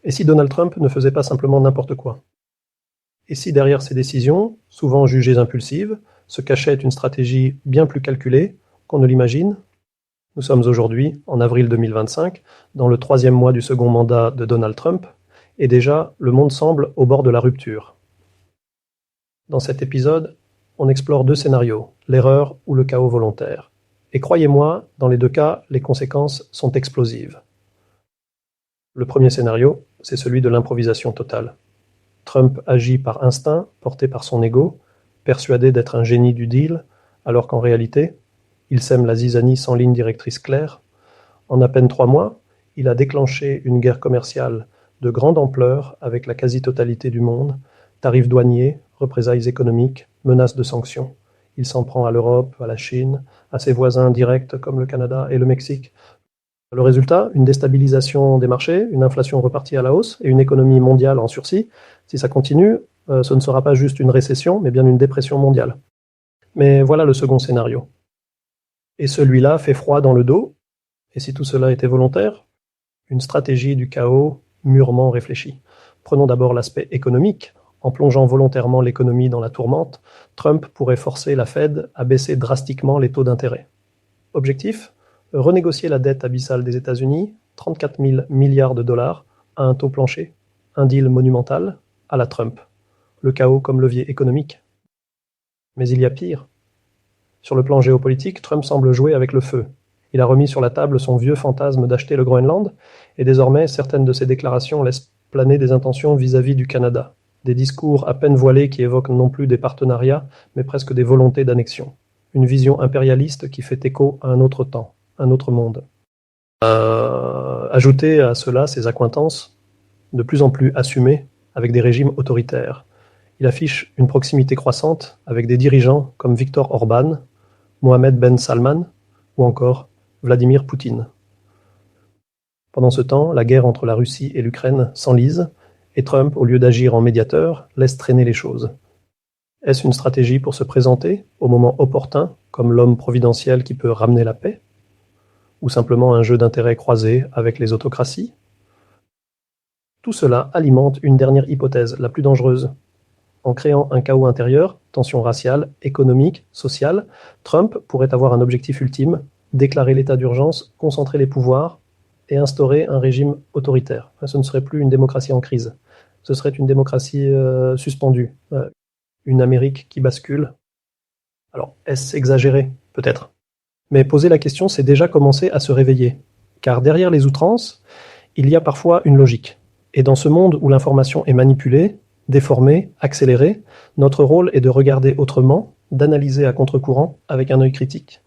Et si Donald Trump ne faisait pas simplement n'importe quoi? Et si derrière ces décisions, souvent jugées impulsives, se cachait une stratégie bien plus calculée qu'on ne l'imagine? Nous sommes aujourd'hui, en avril 2025, dans le 3e mois du second mandat de Donald Trump, et déjà, le monde semble au bord de la rupture. Dans cet épisode, on explore 2 scénarios, l'erreur ou le chaos volontaire. Et croyez-moi, dans les 2 cas, les conséquences sont explosives. Le premier scénario, c'est celui de l'improvisation totale. Trump agit par instinct, porté par son ego, persuadé d'être un génie du deal, alors qu'en réalité, il sème la zizanie sans ligne directrice claire. En à peine 3 mois, il a déclenché une guerre commerciale de grande ampleur avec la quasi-totalité du monde, tarifs douaniers, représailles économiques, menaces de sanctions. Il s'en prend à l'Europe, à la Chine, à ses voisins directs comme le Canada et le Mexique. Le résultat, une déstabilisation des marchés, une inflation repartie à la hausse et une économie mondiale en sursis. Si ça continue, ce ne sera pas juste une récession, mais bien une dépression mondiale. Mais voilà le second scénario. Et celui-là fait froid dans le dos. Et si tout cela était volontaire? Une stratégie du chaos mûrement réfléchie. Prenons d'abord l'aspect économique. En plongeant volontairement l'économie dans la tourmente, Trump pourrait forcer la Fed à baisser drastiquement les taux d'intérêt. Objectif? Renégocier la dette abyssale des États-Unis, 34 000 milliards de dollars, à un taux plancher. Un deal monumental, à la Trump. Le chaos comme levier économique. Mais il y a pire. Sur le plan géopolitique, Trump semble jouer avec le feu. Il a remis sur la table son vieux fantasme d'acheter le Groenland, et désormais certaines de ses déclarations laissent planer des intentions vis-à-vis du Canada. Des discours à peine voilés qui évoquent non plus des partenariats, mais presque des volontés d'annexion. Une vision impérialiste qui fait écho à un autre temps, un autre monde. Ajoutez à cela ses accointances, de plus en plus assumées, avec des régimes autoritaires. Il affiche une proximité croissante avec des dirigeants comme Viktor Orban, Mohamed Ben Salman ou encore Vladimir Poutine. Pendant ce temps, la guerre entre la Russie et l'Ukraine s'enlise et Trump, au lieu d'agir en médiateur, laisse traîner les choses. Est-ce une stratégie pour se présenter, au moment opportun, comme l'homme providentiel qui peut ramener la paix? Ou simplement un jeu d'intérêts croisés avec les autocraties? Tout cela alimente une dernière hypothèse, la plus dangereuse. En créant un chaos intérieur, tensions raciales, économiques, sociales, Trump pourrait avoir un objectif ultime, déclarer l'état d'urgence, concentrer les pouvoirs et instaurer un régime autoritaire. Ce ne serait plus une démocratie en crise, ce serait une démocratie suspendue, une Amérique qui bascule. Alors, est-ce exagéré? Peut-être. Mais poser la question, c'est déjà commencer à se réveiller. Car derrière les outrances, il y a parfois une logique. Et dans ce monde où l'information est manipulée, déformée, accélérée, notre rôle est de regarder autrement, d'analyser à contre-courant avec un œil critique.